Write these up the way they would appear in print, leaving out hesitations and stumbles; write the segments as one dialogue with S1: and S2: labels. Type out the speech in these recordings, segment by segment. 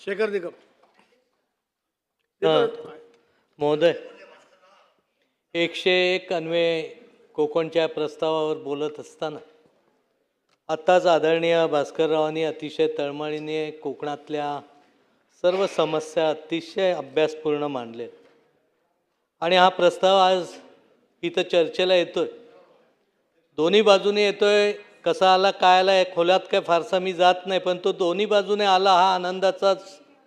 S1: शेखर निकम
S2: महोदय, 101 अन्वये कोकणच्या प्रस्तावावर बोलत असताना आत्ताच आदरणीय भास्कररावांनी अतिशय तळमळीने कोकणातल्या सर्व समस्या अतिशय अभ्यासपूर्ण मांडले आणि हा प्रस्ताव आज इथं चर्चेला येतोय. दोन्ही बाजूने येतोय. कसा आला काय आला या खोलात काय फारसा मी जात नाही, पण तो दोन्ही बाजूने आला हा आनंदाचाच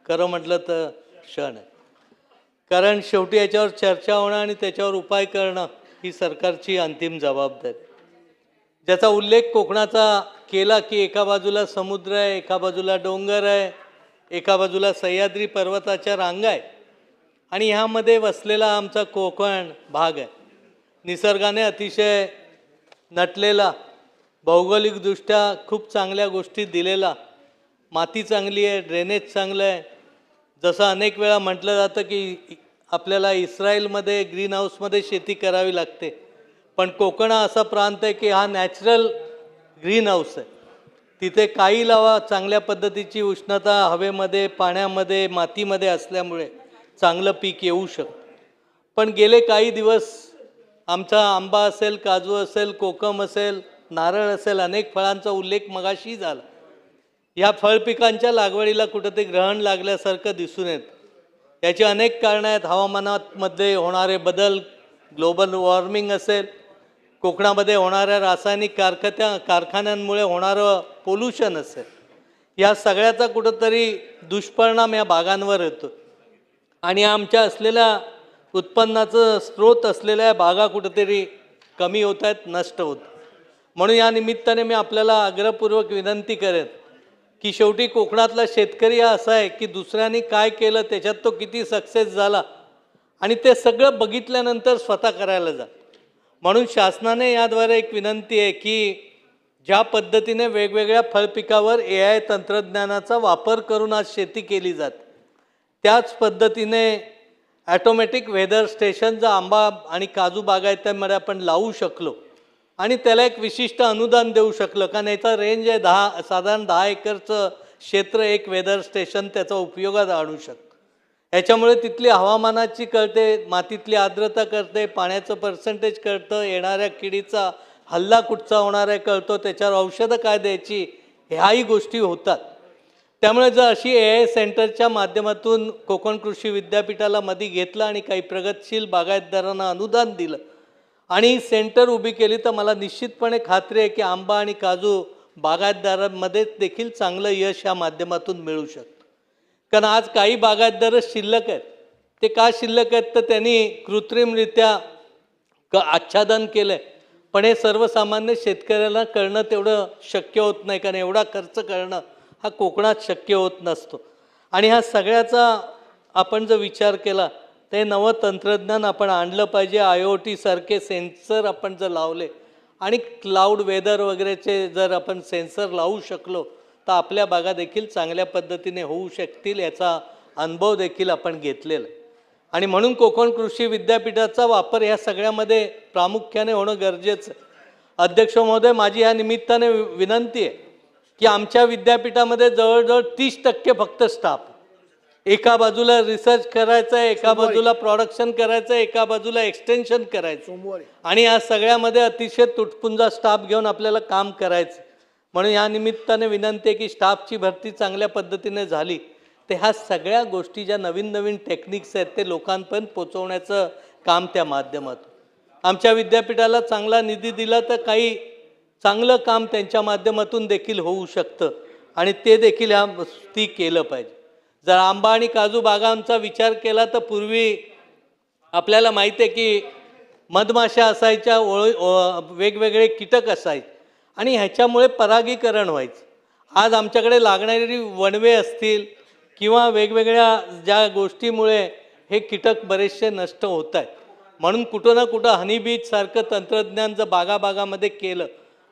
S2: खरं म्हटलं तर क्षण आहे. कारण शेवटी याच्यावर चर्चा होणं आणि त्याच्यावर उपाय करणं ही सरकारची अंतिम जबाबदारी. ज्याचा उल्लेख कोकणाचा केला की एका बाजूला समुद्र आहे, एका बाजूला डोंगर आहे, एका बाजूला सह्याद्री पर्वताच्या रांगा आहे आणि ह्यामध्ये वसलेला आमचा कोकण भाग आहे. निसर्गाने अतिशय नटलेला, भौगोलिकदृष्ट्या खूप चांगल्या गोष्टी दिलेला, माती चांगली आहे, ड्रेनेज चांगलं आहे. जसं अनेक वेळा म्हटलं जातं की आपल्याला इस्रायलमध्ये ग्रीन हाऊसमध्ये शेती करावी लागते, पण कोकण हा असा प्रांत आहे की हा नॅचरल ग्रीन हाऊस आहे. तिथे काही लावा, चांगल्या पद्धतीची उष्णता हवेमध्ये, पाण्यामध्ये, मातीमध्ये असल्यामुळे चांगलं पीक येऊ शकतं. पण गेले काही दिवस आमचा आंबा असेल, काजू असेल, कोकम असेल, नारळ असेल, अनेक फळांचा उल्लेख मगाशी झाला. या फळपिकांच्या लागवडीला कुठंतरी ग्रहण लागल्यासारखं दिसून येतं. याची अनेक कारणं आहेत. हवामानामध्ये होणारे बदल, ग्लोबल वॉर्मिंग असेल, कोकणामध्ये होणाऱ्या रासायनिक कारखान्यांमुळे होणारं पोल्युशन असेल, या सगळ्याचा कुठंतरी दुष्परिणाम या बागांवर येतो आणि आमच्या असलेल्या उत्पन्नाचं स्रोत असलेल्या बागा कुठंतरी कमी होत आहेत, नष्ट होत. म्हणून या निमित्ताने मी आपल्याला आग्रहपूर्वक विनंती करेन की शेवटी कोकणातला शेतकरी हा असा आहे की दुसऱ्यांनी काय केलं त्याच्यात तो किती सक्सेस झाला आणि ते सगळं बघितल्यानंतर स्वतः करायला जा. म्हणून शासनाने याद्वारे एक विनंती आहे की ज्या पद्धतीने वेगवेगळ्या फळपिकावर AI तंत्रज्ञानाचा वापर करून आज शेती केली जाते, त्याच पद्धतीने ॲटोमॅटिक वेदर स्टेशन जर आंबा आणि काजू बागायतीमध्ये आपण लावू शकलो आणि त्याला एक विशिष्ट अनुदान देऊ शकलं, कारण याचा रेंज आहे साधारण 10 एकरचं क्षेत्र एक वेदर स्टेशन त्याचा उपयोगात आणू शकतं. याच्यामुळे तिथली हवामानाची कळते, मातीतली आर्द्रता कळते, पाण्याचं पर्सेंटेज कळतं, येणाऱ्या किडीचा हल्ला कुठचा होणार आहे कळतो, त्याच्यावर औषधं काय द्यायची ह्याही गोष्टी होतात. त्यामुळे जर अशी AI सेंटरच्या माध्यमातून कोकण कृषी विद्यापीठाला मध्ये घेतलं आणि काही प्रगतशील बागायतदारांना अनुदान दिलं आणि सेंटर उभी केली तर मला निश्चितपणे खात्री आहे की आंबा आणि काजू बागायतदारांमध्ये देखील चांगलं यश या माध्यमातून मिळू शकतं. कारण आज काही बागायतदारच शिल्लक आहेत. ते का शिल्लक आहेत तर त्यांनी कृत्रिमरित्या आच्छादन केलं आहे, पण हे सर्वसामान्य शेतकऱ्याला करणं तेवढं शक्य होत नाही, कारण एवढा खर्च करणं हा कोकणात शक्य होत नसतो. आणि ह्या सगळ्याचा आपण जर विचार केला ते नवं तंत्रज्ञान आपण आणलं पाहिजे. IoT सारखे सेन्सर आपण जर लावले आणि क्लाउड वेदर वगैरेचे जर आपण सेन्सर लावू शकलो तर आपल्या बागा देखील चांगल्या पद्धतीने होऊ शकतील, याचा अनुभव देखील आपण घेतलेला. आणि म्हणून कोकण कृषी विद्यापीठाचा वापर ह्या सगळ्यामध्ये प्रामुख्याने होणं गरजेचं आहे. अध्यक्ष महोदय, माझी ह्या निमित्ताने विनंती आहे की आमच्या विद्यापीठामध्ये जवळजवळ 30% फक्त स्टाफ. एका बाजूला रिसर्च करायचं आहे, एका बाजूला प्रोडक्शन करायचं आहे, एका बाजूला एक्सटेन्शन करायचं आणि या सगळ्यामध्ये अतिशय तुटपुंजा स्टाफ घेऊन आपल्याला काम करायचं. म्हणून या निमित्ताने विनंती आहे की स्टाफची भरती चांगल्या पद्धतीने झाली तर ह्या सगळ्या गोष्टी ज्या नवीन नवीन टेक्निक्स आहेत ते लोकांपर्यंत पोचवण्याचं काम त्या माध्यमातून. आमच्या विद्यापीठाला चांगला निधी दिला तर काही चांगलं काम त्यांच्या माध्यमातून देखील होऊ शकतं आणि ते देखील ती केलं पाहिजे. जर आंबा आणि काजू बागांचा विचार केला तर पूर्वी आपल्याला माहिती आहे की मधमाशा असायच्या, वेगवेगळे कीटक असायचे आणि ह्याच्यामुळे परागीकरण व्हायचं. आज आमच्याकडे लागणारी वणवे असतील किंवा वेगवेगळ्या ज्या गोष्टीमुळे हे कीटक बरेचसे नष्ट होत आहेत. म्हणून कुठं ना कुठं हनीबीजसारखं तंत्रज्ञान जर बागामध्ये केलं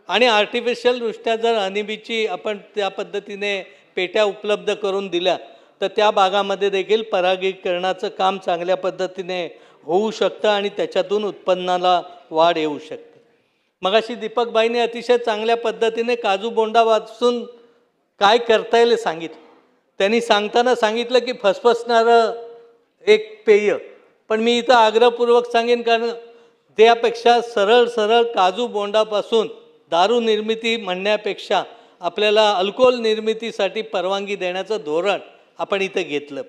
S2: आणि आर्टिफिशियलदृष्ट्या जर हनीबीची आपण त्या पद्धतीने पेट्या उपलब्ध करून दिल्या तर त्या बागामध्ये देखील परागीकरणाचं काम चांगल्या पद्धतीने होऊ शकतं आणि त्याच्यातून उत्पन्नाला वाढ येऊ शकते. मगाशी दीपकबाईंनी अतिशय चांगल्या पद्धतीने काजू बोंडापासून काय करता येईल सांगितलं. त्यांनी सांगताना सांगितलं की फसफसणारं एक पेय, पण मी इथं आग्रहपूर्वक सांगेन, कारण त्यापेक्षा सरळ सरळ काजू बोंडापासून दारू निर्मिती म्हणण्यापेक्षा आपल्याला अल्कोहोल निर्मितीसाठी परवानगी देण्याचं धोरण आपण इथं घेतलं.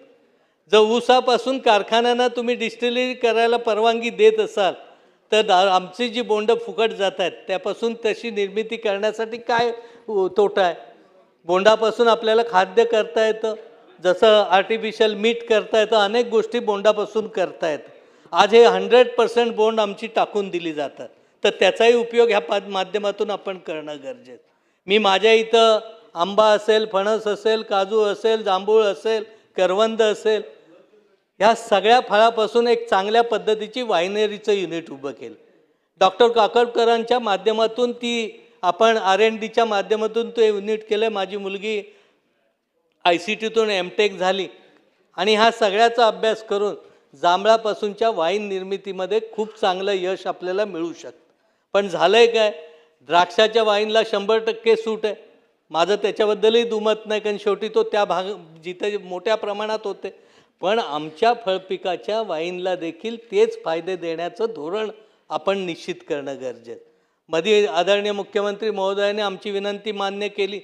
S2: जर ऊसापासून कारखान्यांना तुम्ही डिस्टिलरी करायला परवानगी देत असाल तर आमची जी बोंडं फुकट जात आहेत त्यापासून तशी निर्मिती करण्यासाठी काय तोटा आहे? बोंडापासून आपल्याला खाद्य करता येतं, जसं आर्टिफिशियल मीठ करता येतं, अनेक गोष्टी बोंडापासून करता येतं. आज हे 100% बोंड आमची टाकून दिली जातात, तर त्याचाही उपयोग ह्या माध्यमातून आपण करणं गरजेचं. मी माझ्या इथं आंबा असेल, फणस असेल, काजू असेल, जांभूळ असेल, करवंद असेल, ह्या सगळ्या फळापासून एक चांगल्या पद्धतीची वायनरीचं युनिट उभं केलं. डॉक्टर काकडकरांच्या माध्यमातून ती आपण R&Dच्या माध्यमातून ते युनिट केलं. माझी मुलगी ICTतून MTech झाली आणि हा सगळ्याचा अभ्यास करून जांभळापासूनच्या वाईन निर्मितीमध्ये खूप चांगलं यश आपल्याला मिळू शकतं. पण झालं आहे काय, द्राक्षाच्या वाईनला 100% सूट आहे. माझं त्याच्याबद्दलही दुमत नाही, कारण शेवटी तो त्या जिथे मोठ्या प्रमाणात होते. पण आमच्या फळपिकाच्या वाईनला देखील तेच फायदे देण्याचं धोरण आपण निश्चित करणं गरजेचं. मध्ये आदरणीय मुख्यमंत्री महोदयाने आमची विनंती मान्य केली.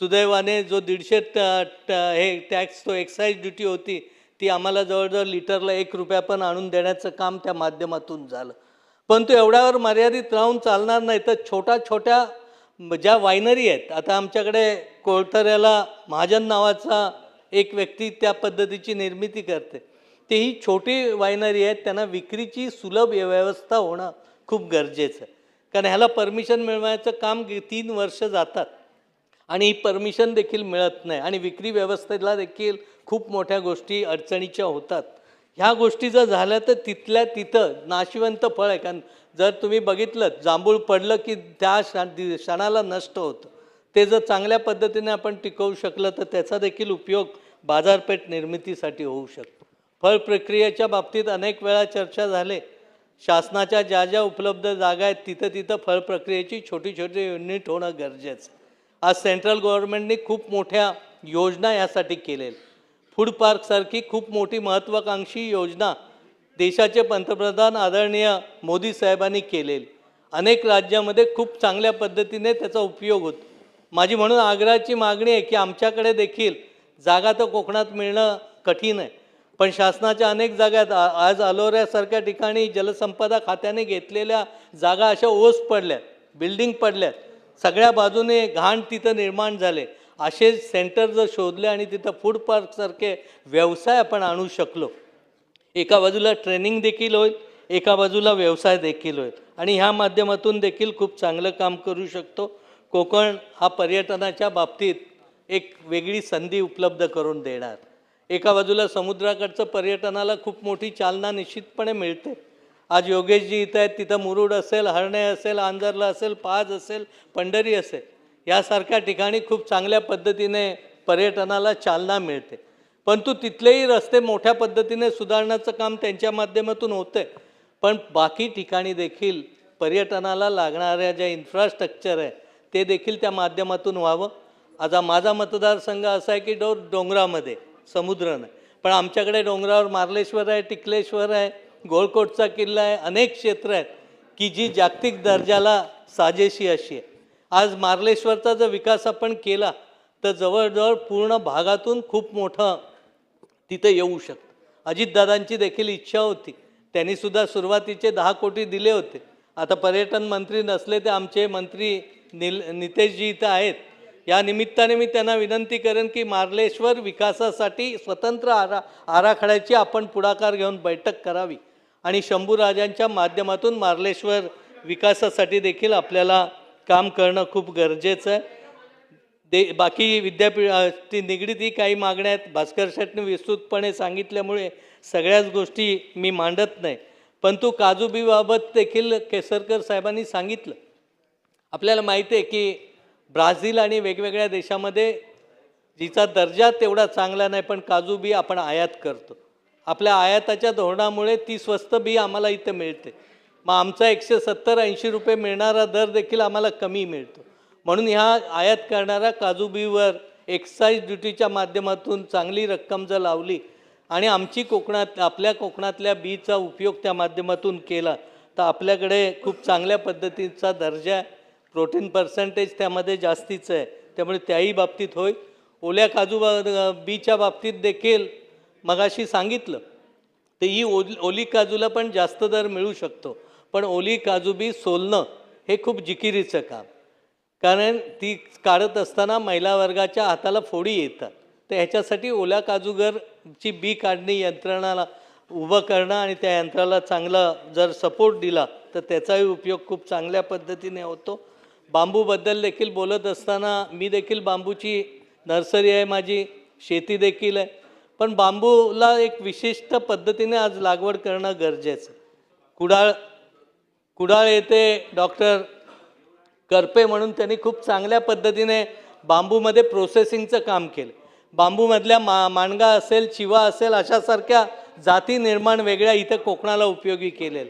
S2: सुदैवाने जो 150 हे टॅक्स, तो एक्साईज ड्युटी होती, ती आम्हाला जवळजवळ लिटरला 1 रुपया पण आणून देण्याचं काम त्या माध्यमातून झालं. पण तो एवढ्यावर मर्यादित राहून चालणार नाही, तर छोट्या ज्या वायनरी आहेत, आता आमच्याकडे कोळतऱ्याला महाजन नावाचा एक व्यक्ती त्या पद्धतीची निर्मिती करते. ते ही छोटी वायनरी आहेत, त्यांना विक्रीची सुलभ व्यवस्था होणं खूप गरजेचं आहे. कारण ह्याला परमिशन मिळवायचं काम 3 वर्ष जातात आणि ही परमिशन देखील मिळत नाही आणि विक्री व्यवस्थेला देखील खूप मोठ्या गोष्टी अडचणीच्या होतात. ह्या गोष्टी जर झाल्या तर तिथल्या तिथं नाशिवंत फळ आहे. कारण जर तुम्ही बघितलं, जांभूळ पडलं की त्या क्षणाला नष्ट होतं. ते जर चांगल्या पद्धतीने आपण टिकवू शकलं तर त्याचा देखील उपयोग बाजारपेठ निर्मितीसाठी होऊ शकतो. फळ प्रक्रियेच्या बाबतीत अनेक वेळा चर्चा झाले. शासनाच्या ज्या ज्या उपलब्ध जागा आहेत तिथं फळ प्रक्रियेची छोटी युनिट होणं गरजेचं. आज सेंट्रल गव्हर्नमेंटने खूप मोठ्या योजना यासाठी केलेल्या. फूड पार्कसारखी खूप मोठी महत्त्वाकांक्षी योजना देशाचे पंतप्रधान आदरणीय मोदी साहेबांनी केलेली. अनेक राज्यामध्ये खूप चांगल्या पद्धतीने त्याचा उपयोग होतो. माझी म्हणून आग्रहाची मागणी आहे की आमच्याकडे देखील जागा तर कोकणात मिळणं कठीण आहे, पण शासनाच्या अनेक जागा आज अलोऱ्यासारख्या ठिकाणी जलसंपदा खात्याने घेतलेल्या जागा अशा ओस पडल्यात, बिल्डिंग पडल्यात, सगळ्या बाजूने घाण तिथं निर्माण झाले. असे सेंटर जर शोधले आणि तिथं फूड पार्कसारखे व्यवसाय आपण आणू शकलो, एका बाजूला ट्रेनिंग देखील होईल, एका बाजूला व्यवसाय देखील होईल आणि ह्या माध्यमातून देखील खूप चांगलं काम करू शकतो. कोकण हा पर्यटनाच्या बाबतीत एक वेगळी संधी उपलब्ध करून देणार. एका बाजूला समुद्राकडचं पर्यटनाला खूप मोठी चालना निश्चितपणे मिळते. आज योगेशजी इथं आहेत, तिथं मुरुड असेल, हरणे असेल, आंजर्ला असेल, पाज असेल, पंढरी असेल, यासारख्या ठिकाणी खूप चांगल्या पद्धतीने पर्यटनाला चालना मिळते. परंतु तिथलेही रस्ते मोठ्या पद्धतीने सुधारण्याचं काम त्यांच्या माध्यमातून होतं आहे. पण बाकी ठिकाणी देखील पर्यटनाला लागणाऱ्या ज्या इन्फ्रास्ट्रक्चर आहे ते देखील त्या माध्यमातून व्हावं. आता माझा मतदारसंघ असा आहे की डोंगरामध्ये समुद्र नाही, पण आमच्याकडे डोंगरावर मार्लेश्वर आहे, टिकलेश्वर आहे, गोळकोटचा किल्ला आहे, अनेक क्षेत्र आहेत की जी जागतिक दर्जाला साजेशी अशी आहे. आज मार्लेश्वरचा जर विकास आपण केला तर जवळजवळ पूर्ण भागातून खूप मोठं तिथं येऊ शकतं. अजितदादांची देखील इच्छा होती, त्यांनीसुद्धा सुरुवातीचे 10 कोटी दिले होते. आता पर्यटन मंत्री नसले ते आमचे मंत्री नितेशजी इथं आहेत. या निमित्ताने मी त्यांना विनंती करेन की मार्लेश्वर विकासासाठी स्वतंत्र आराखड्याची आपण पुढाकार घेऊन बैठक करावी आणि शंभूराजांच्या माध्यमातून मार्लेश्वर विकासासाठी देखील आपल्याला काम करणं खूप गरजेचं आहे. बाकी विद्यापीठ निगडीत ही काही मागण्या आहेत. भास्कर शेटने विस्तृतपणे सांगितल्यामुळे सगळ्याच गोष्टी मी मांडत नाही, परंतु काजूबीबाबत देखील केसरकर साहेबांनी सांगितलं. आपल्याला माहिती आहे की ब्राझील आणि वेगवेगळ्या देशामध्ये जिचा दर्जा तेवढा चांगला नाही, पण काजू बी आपण आयात करतो. आपल्या आयाताच्या धोरणामुळे ती स्वस्त बी आम्हाला इथं मिळते. मग आमचा 170-80 रुपये मिळणारा दर देखील आम्हाला कमी मिळतो. म्हणून ह्या आयात करणाऱ्या काजू बीवर एक्साईज ड्युटीच्या माध्यमातून चांगली रक्कम जर लावली आणि आमची आपल्या कोकणातल्या बीचा उपयोग त्या माध्यमातून केला तर आपल्याकडे खूप चांगल्या पद्धतीचा दर्जा आहे, प्रोटीन पर्सेंटेज त्यामध्ये जास्तीचं आहे, त्यामुळे त्याही बाबतीत होईल. ओल्या काजू बीच्या बाबतीत देखील मगाशी सांगितलं तर ही ओली काजूला पण जास्त दर मिळू शकतो, पण ओली काजू बी सोलणं हे खूप जिकिरीचं काम, कारण ती काढत असताना महिला वर्गाच्या हाताला फोडी येतात. तर ह्याच्यासाठी ओल्या काजूगरची बी काढणी यंत्रणाला उभं करणं आणि त्या यंत्राला चांगला जर सपोर्ट दिला तर त्याचाही उपयोग खूप चांगल्या पद्धतीने होतो. बांबूबद्दल देखील बोलत असताना मी देखील बांबूची नर्सरी आहे, माझी शेती देखील आहे, पण बांबूला एक विशिष्ट पद्धतीने आज लागवड करणं गरजेचं. कुडाळ येथे डॉक्टर करपे म्हणून त्यांनी खूप चांगल्या पद्धतीने बांबूमध्ये प्रोसेसिंगचं काम केलं. बांबूमधल्या माणगा असेल, चिवा असेल, अशासारख्या जाती निर्माण वेगळ्या इथं कोकणाला उपयोगी केलेलं.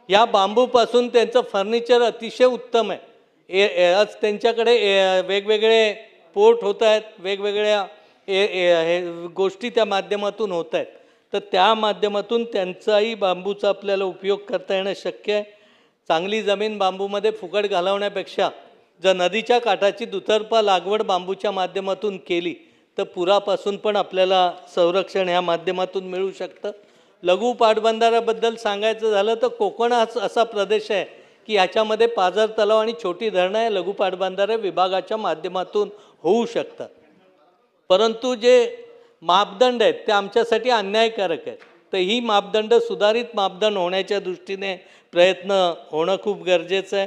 S2: या बांबूपासून त्यांचं फर्निचर अतिशय उत्तम आहे. आज त्यांच्याकडे वेगवेगळे पोर्ट होत आहेत, वेगवेगळ्या गोष्टी त्या माध्यमातून होत आहेत, तर त्या माध्यमातून त्यांचाही बांबूचा आपल्याला उपयोग करता येणं शक्य आहे. चांगली जमीन बांबूमध्ये फुकट घालवण्यापेक्षा जर नदीच्या काठाची दुतर्फा लागवड बांबूच्या माध्यमातून केली तर पुरापासून पण आपल्याला संरक्षण ह्या माध्यमातून मिळू शकतं. लघु पाटबंधाऱ्याबद्दल सांगायचं झालं तर कोकण हा असा प्रदेश आहे की ह्याच्यामध्ये पाझर तलाव आणि छोटी धरणं आहे लघु पाटबंधारे विभागाच्या माध्यमातून होऊ शकतात, परंतु जे मापदंड आहेत ते आमच्यासाठी अन्यायकारक आहेत. तर ही मापदंड सुधारित मापदंड होण्याच्या दृष्टीने प्रयत्न होणं खूप गरजेचं आहे.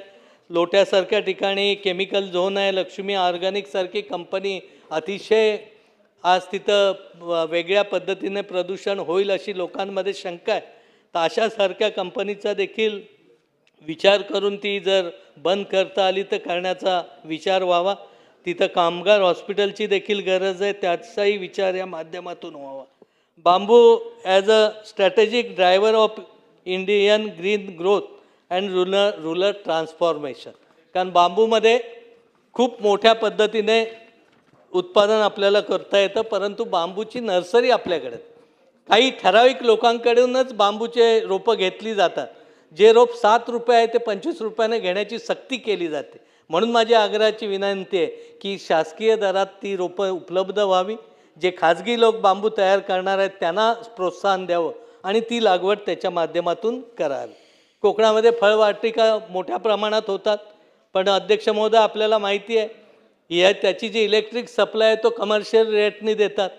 S2: लोट्यासारख्या ठिकाणी केमिकल झोन आहे, लक्ष्मी ऑर्गॅनिकसारखी कंपनी अतिशय आज तिथं वेगळ्या पद्धतीने प्रदूषण होईल अशी लोकांमध्ये शंका आहे. तर अशासारख्या कंपनीचा देखील विचार करून ती जर बंद करता आली तर करण्याचा विचार व्हावा. तिथं कामगार हॉस्पिटलची देखील गरज आहे, त्याचाही विचार या माध्यमातून व्हावा. Bamboo as a strategic driver of Indian green growth and rural transformation, कारण बांबूमध्ये खूप मोठ्या पद्धतीने उत्पादन आपल्याला करता येतं, परंतु बांबूची नर्सरी आपल्याकडे काही ठराविक लोकांकडूनच बांबूचे रोपं घेतली जातात. जे रोप 7 रुपये आहे ते 25 रुपयाने घेण्याची सक्ती केली जाते. म्हणून माझी आग्रहाची विनंती आहे की शासकीय दरात ती रोपं उपलब्ध व्हावी. जे खाजगी लोक बांबू तयार करणार आहेत त्यांना प्रोत्साहन द्यावं आणि ती लागवड त्याच्या माध्यमातून करावी. कोकणामध्ये फळवाटिका मोठ्या प्रमाणात होतात, पण अध्यक्ष महोदय आपल्याला माहिती आहे त्याची जी इलेक्ट्रिक सप्लाय आहे तो कमर्शियल रेटने देतात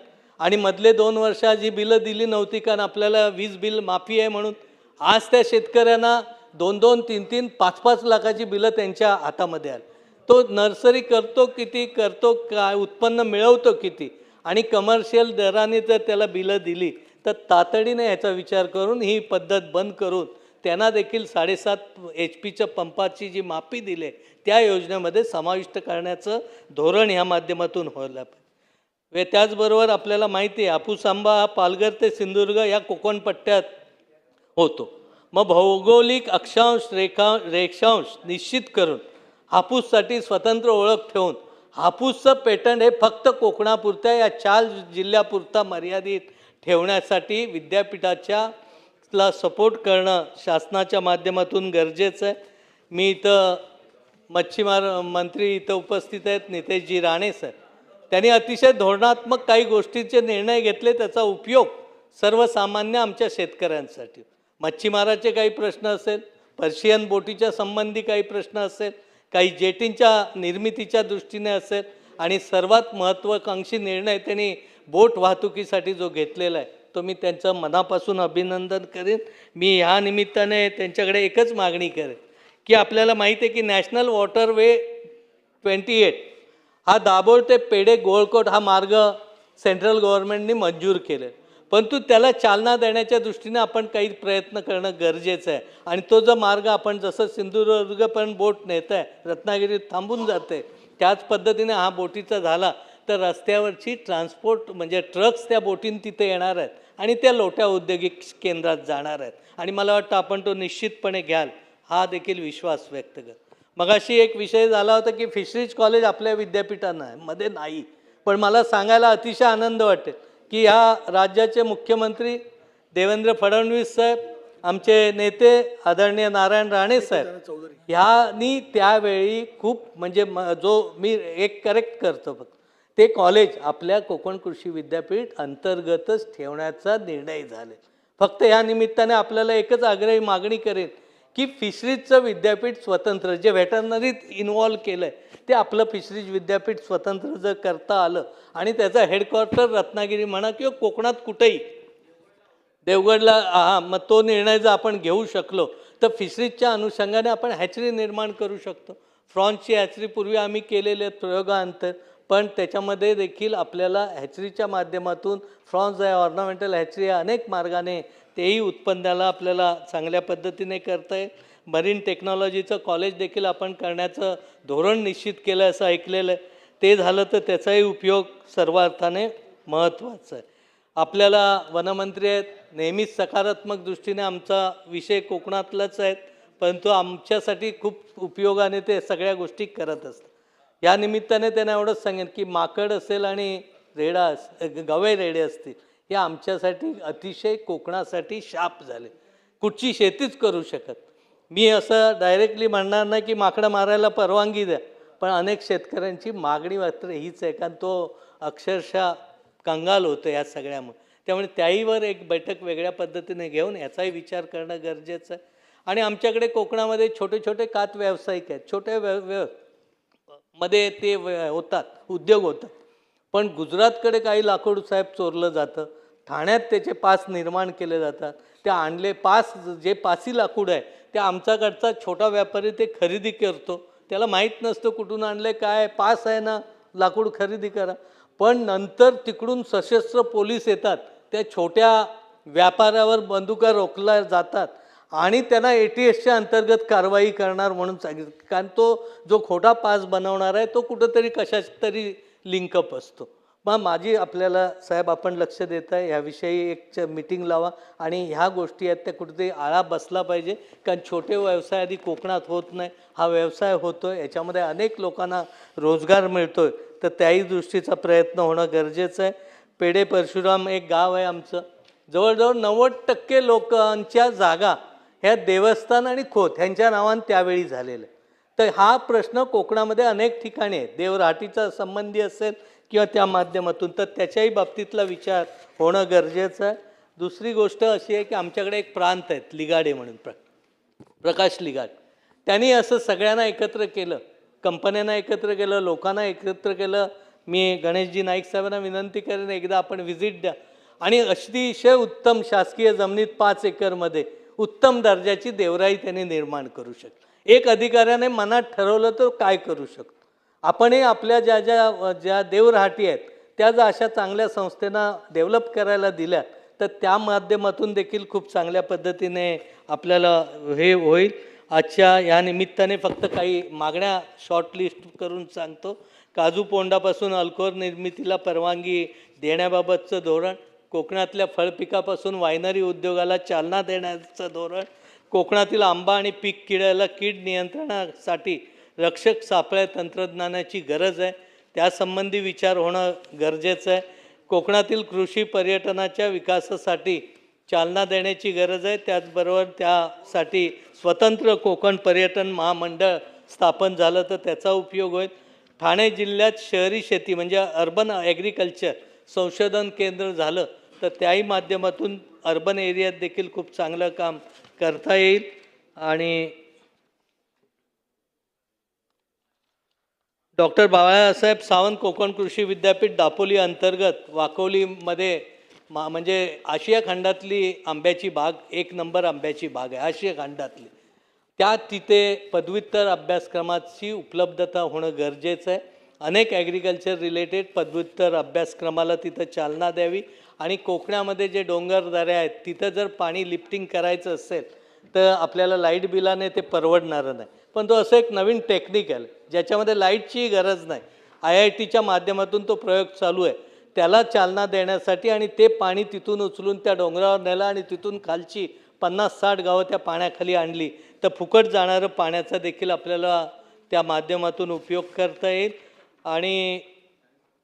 S2: आणि मधले 2 वर्ष जी बिलं दिली नव्हती कारण आपल्याला वीज बिल माफी आहे म्हणून आज त्या शेतकऱ्यांना 2-2, 3-3, 5-5 लाखाची बिलं त्यांच्या हातामध्ये आली. तो नर्सरी करतो किती, करतो काय, उत्पन्न मिळवतो किती, आणि कमर्शियल दराने जर त्याला बिलं दिली तर तातडीने ह्याचा विचार करून ही पद्धत बंद करून त्यांना देखील 7.5 HP पंपाची जी माफी दिली त्या योजनेमध्ये समाविष्ट करण्याचं धोरण ह्या माध्यमातून व्हायला पाहिजे. त्याचबरोबर आपल्याला माहिती आहे हापूस आंबा हा पालघर ते सिंधुदुर्ग या कोकण पट्ट्यात होतो. मग भौगोलिक अक्षांश रेखांश निश्चित करून हापूससाठी स्वतंत्र ओळख ठेवून हापूसचं पेटंट हे फक्त कोकणापुरत्या या 4 जिल्ह्यापुरता मर्यादित ठेवण्यासाठी विद्यापीठाच्या सपोर्ट करणं शासनाच्या माध्यमातून गरजेचं आहे. मी इथं मच्छीमार मंत्री इथं उपस्थित आहेत, नितेशजी राणे सर, त्यांनी अतिशय धोरणात्मक काही गोष्टींचे निर्णय घेतले, त्याचा उपयोग सर्वसामान्य आमच्या शेतकऱ्यांसाठी, मच्छीमाराचे काही प्रश्न असेल, पर्शियन बोटीच्या संबंधी काही प्रश्न असेल, काही जेटींच्या निर्मितीच्या दृष्टीने असेल, आणि सर्वात महत्त्वाकांक्षी निर्णय त्यांनी बोट वाहतुकीसाठी जो घेतलेला आहे तो मी त्यांचं मनापासून अभिनंदन करेन. मी ह्या निमित्ताने त्यांच्याकडे एकच मागणी करेन की आपल्याला माहिती आहे की नॅशनल वॉटरवे 28 हा दाभोळ ते पेडे गोळकोट हा मार्ग सेंट्रल गव्हर्नमेंटने मंजूर केले, परंतु त्याला चालना देण्याच्या दृष्टीने आपण काही प्रयत्न करणं गरजेचं आहे. आणि तो जो मार्ग आपण जसं सिंधुदुर्गपर्यंत बोट नेत आहे, रत्नागिरीत थांबून जाते, त्याच पद्धतीने हा बोटीचा झाला तर रस्त्यावरची ट्रान्सपोर्ट म्हणजे ट्रक्स त्या बोटीन तिथे येणार आहेत आणि त्या लोट्या औद्योगिक केंद्रात जाणार आहेत, आणि मला वाटतं आपण तो निश्चितपणे घ्याल हा देखील विश्वास व्यक्त कर. मगाशी एक विषय झाला होता की फिशरीज कॉलेज आपल्या विद्यापीठांना आहे मध्ये नाही, पण मला सांगायला अतिशय आनंद वाटेल की ह्या राज्याचे मुख्यमंत्री देवेंद्र फडणवीस साहेब, आमचे नेते आदरणीय नारायण राणे साहेब, ह्यांनी त्यावेळी खूप म्हणजे जो मी एक करेक्ट करतो फक्त, ते कॉलेज आपल्या कोकण कृषी विद्यापीठ अंतर्गतच ठेवण्याचा निर्णय झाले. फक्त या निमित्ताने आपल्याला एकच आग्रही मागणी करेन की फिशरीजचं विद्यापीठ स्वतंत्र, जे व्हेटरनरीत इन्व्हॉल्व केलं आहे ते आपलं फिशरीज विद्यापीठ स्वतंत्र जर करता आलं आणि त्याचा हेडक्वार्टर रत्नागिरी म्हणा किंवा कोकणात कुठेही देवगडला, मग तो निर्णय जर आपण घेऊ शकलो तर फिशरीजच्या अनुषंगाने आपण हॅचरी निर्माण करू शकतो. फ्रॉन्सची हॅचरी पूर्वी आम्ही केलेले प्रयोगांतर, पण त्याच्यामध्ये देखील आपल्याला हॅचरीच्या माध्यमातून फ्रॉन्स आहे, ऑर्नामेंटल हॅचरी आहे, अनेक मार्गाने तेही उत्पन्नाला आपल्याला चांगल्या पद्धतीने करता येईल. मरीन टेक्नॉलॉजीचं कॉलेज देखील आपण करण्याचं धोरण निश्चित केलं असं ऐकलेलं आहे. ते झालं तर त्याचाही उपयोग सर्व अर्थाने महत्त्वाचा आहे. आपल्याला वनमंत्री आहेत, नेहमीच सकारात्मक दृष्टीने आमचा विषय कोकणातलाच आहे, परंतु आमच्यासाठी खूप उपयोगाने ते सगळ्या गोष्टी करत असतात. या निमित्ताने त्यांना एवढंच सांगेन की माकड असेल आणि रेडा गवे रेडे असतील, हे आमच्यासाठी अतिशय कोकणासाठी शाप झाले. कुठची शेतीच करू शकत. मी असं डायरेक्टली म्हणणार नाही की माकडं मारायला परवानगी द्या, पण अनेक शेतकऱ्यांची मागणी मात्र हीच आहे, कारण तो अक्षरशः कंगाल होतो या सगळ्यामुळे. त्यामुळे त्याहीवर एक बैठक वेगळ्या पद्धतीने घेऊन याचाही विचार करणं गरजेचं आहे. आणि आमच्याकडे कोकणामध्ये छोटे छोटे कात व्यावसायिक आहेत, छोटे मध्ये ते होतात, उद्योग होतात. पण गुजरातकडे काही लाकूड साहेब चोरलं जातं, ठाण्यात त्याचे पास निर्माण केले जातात. ते आणले पास, जे पासी लाकूड आहे ते आमच्याकडचा छोटा व्यापारी ते खरेदी करतो, त्याला माहीत नसतं कुठून आणले, काय पास आहे ना, लाकूड खरेदी करा. पण नंतर तिकडून सशस्त्र पोलीस येतात, त्या छोट्या व्यापाऱ्यावर बंदुका रोखल्या जातात आणि त्यांना ATSच्या अंतर्गत कारवाई करणार म्हणून सांगितलं, कारण तो जो खोटा पास बनवणार आहे तो कुठंतरी कशाच तरी लिंकअप असतो. मग माझी आपल्याला साहेब, आपण लक्ष देत आहे ह्याविषयी एक मीटिंग लावा आणि ह्या गोष्टी आहेत त्या कुठेतरी आळा बसला पाहिजे, कारण छोटे व्यवसाय आधी कोकणात होत नाही, हा व्यवसाय होतो आहे, याच्यामध्ये अनेक लोकांना रोजगार मिळतो आहे, तर त्याही दृष्टीचा प्रयत्न होणं गरजेचं आहे. पेढे परशुराम एक गाव आहे आमचं, जवळजवळ 90% लोकांच्या जागा ह्या देवस्थान आणि खोत ह्यांच्या नावाने त्यावेळी झालेलं आहे. तर हा प्रश्न कोकणामध्ये अनेक ठिकाणी आहे, देवराटीचा संबंधी असेल किंवा त्या माध्यमातून, तर त्याच्याही बाबतीतला विचार होणं गरजेचं आहे. दुसरी गोष्ट अशी आहे की आमच्याकडे एक प्रांत आहेत लिगाडे म्हणून, प्रकाश लिगाड, त्यांनी असं सगळ्यांना एकत्र केलं, कंपन्यांना एकत्र केलं, लोकांना एकत्र केलं. मी गणेशजी नाईक साहेबांना विनंती करेन एकदा आपण व्हिजिट द्या आणि अतिशय उत्तम शासकीय जमिनीत 5 एकरमध्ये उत्तम दर्जाची देवराई त्यांनी निर्माण करू शकतो. एक अधिकाऱ्याने मनात ठरवलं तर काय करू शकतो. आपणही आपल्या ज्या देवराहाटी आहेत त्या जर अशा चांगल्या संस्थेना डेव्हलप करायला दिल्या तर त्या माध्यमातून देखील खूप चांगल्या पद्धतीने आपल्याला हे होईल. आजच्या या निमित्ताने फक्त काही मागण्या शॉर्टलिस्ट करून सांगतो. काजू पोंडापासून अल्कोहोल निर्मितीला परवानगी देण्याबाबतचं धोरण, कोकणातल्या फळपिकापासून वायनरी उद्योगाला चालना देण्याचं धोरण, कोकणातील आंबा आणि पीक किड्याला कीड नियंत्रणासाठी रक्षक सापळ्या तंत्रज्ञानाची गरज आहे, त्यासंबंधी विचार होणं गरजेचं आहे. कोकणातील कृषी पर्यटनाच्या विकासासाठी चालना देण्याची गरज आहे, त्याचबरोबर त्यासाठी स्वतंत्र कोकण पर्यटन महामंडळ स्थापन झालं तर त्याचा उपयोग होईल. ठाणे जिल्ह्यात शहरी शेती म्हणजे अर्बन ॲग्रिकल्चर संशोधन केंद्र झालं तर त्याही माध्यमातून अर्बन एरियात देखील खूप चांगलं काम करता येईल. आणि डॉक्टर बाळासाहेब सावंत कोकण कृषी विद्यापीठ दापोली अंतर्गत वाकोलीमध्ये म्हणजे आशिया खंडातली आंब्याची बाग, 1 नंबर आंब्याची बाग आहे आशिया खंडातली, तिथे पदव्युत्तर अभ्यासक्रमाची उपलब्धता होणं गरजेचं आहे. अनेक ॲग्रिकल्चर रिलेटेड पदव्युत्तर अभ्यासक्रमाला तिथं चालना द्यावी. आणि कोकणामध्ये जे डोंगरदऱ्या आहेत तिथं जर पाणी लिफ्टिंग करायचं असेल तर आपल्याला लाईट बिलाने ते परवडणारं नाही, पण तो असं एक नवीन टेक्निक आहे ज्याच्यामध्ये लाईटची गरज नाही. IITच्या माध्यमातून तो प्रयोग चालू आहे, त्याला चालना देण्यासाठी आणि ते पाणी तिथून उचलून त्या डोंगरावर नेलं आणि तिथून खालची 50-60 गावं त्या पाण्याखाली आणली तर फुकट जाणारं पाण्याचा देखील आपल्याला त्या माध्यमातून उपयोग करता येईल. आणि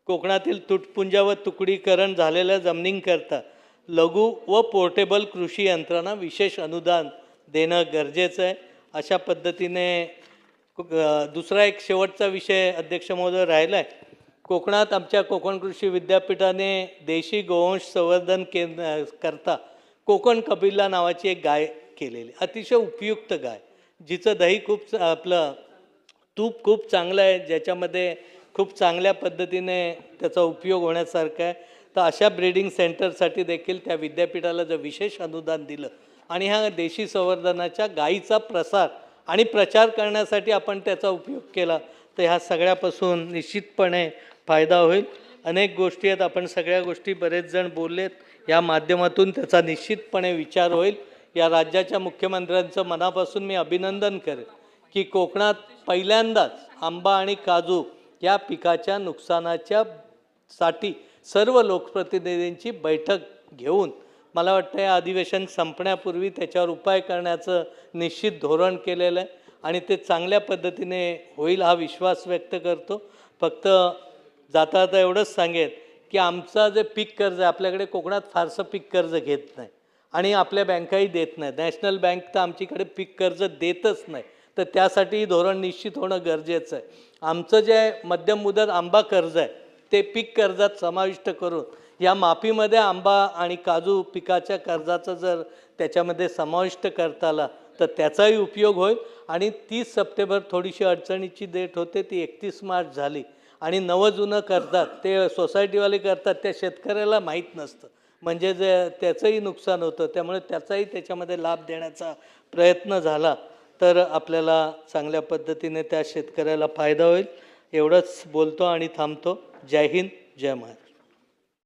S2: कोकणातील तुटपुंजा व तुकडीकरण झालेल्या जमिनींकरता लघु व पोर्टेबल कृषी यंत्रांना विशेष अनुदान देणं गरजेचं आहे. अशा पद्धतीने दुसरा एक शेवटचा विषय अध्यक्ष महोदय राहिला आहे. कोकणात आमच्या कोकण कृषी विद्यापीठाने देशी गोवंश संवर्धन करता कोकण कबिला नावाची एक गाय केलेली, अतिशय उपयुक्त गाय, जिचं दही खूप आपलं तूप खूप चांगलं आहे, ज्याच्यामध्ये खूप चांगल्या पद्धतीने त्याचा उपयोग होण्यासारखा आहे. तर अशा ब्रीडिंग सेंटरसाठी देखील त्या विद्यापीठाला जर विशेष अनुदान दिलं आणि ह्या देशी संवर्धनाच्या गायीचा प्रसार आणि प्रचार करण्यासाठी आपण त्याचा उपयोग केला तर ह्या सगळ्यापासून निश्चितपणे फायदा होईल. अनेक गोष्टी आहेत, आपण सगळ्या गोष्टी बरेच जण बोललेत, या माध्यमातून त्याचा निश्चितपणे विचार होईल. या राज्याच्या मुख्यमंत्र्यांचं मनापासून मी अभिनंदन करेन की कोकणात पहिल्यांदाच आंबा आणि काजू या पिकाच्या नुकसानाच्या साठी सर्व लोकप्रतिनिधींची बैठक घेऊन मला वाटतं या अधिवेशन संपण्यापूर्वी त्याच्यावर उपाय करण्याचं निश्चित धोरण केलेलं आहे आणि ते चांगल्या पद्धतीने होईल हा विश्वास व्यक्त करतो. फक्त जाता जाता एवढंच सांगेन की आमचं जे पीक कर्ज आहे, आपल्याकडे कोकणात फारसं पीक कर्ज घेत नाही आणि आपल्या बँकाही देत नाही. नॅशनल बँक तर आमच्याकडे पीक कर्ज देतच नाही, तर त्यासाठी धोरण निश्चित होणं गरजेचं आहे. आमचं जे मध्यम मुदत आंबा कर्ज आहे ते पीक कर्जात समाविष्ट करून या माफीमध्ये आंबा आणि काजू पिकाच्या कर्जाचं जर त्याच्यामध्ये समाविष्ट करता आला तर त्याचाही उपयोग होईल. आणि 30 सप्टेंबर थोडीशी अडचणीची डेट होते, ती 31 मार्च झाली आणि नवं जुनं करतात ते सोसायटीवाले करतात, त्या शेतकऱ्याला माहीत नसतं, म्हणजे जे त्याचंही नुकसान होतं. त्यामुळे त्याचाही त्याच्यामध्ये लाभ देण्याचा प्रयत्न झाला तर आपल्याला चांगल्या पद्धतीने त्या शेतकऱ्याला फायदा होईल. एवढंच बोलतो आणि थांबतो. जय हिंद, जय महाराष्ट्र.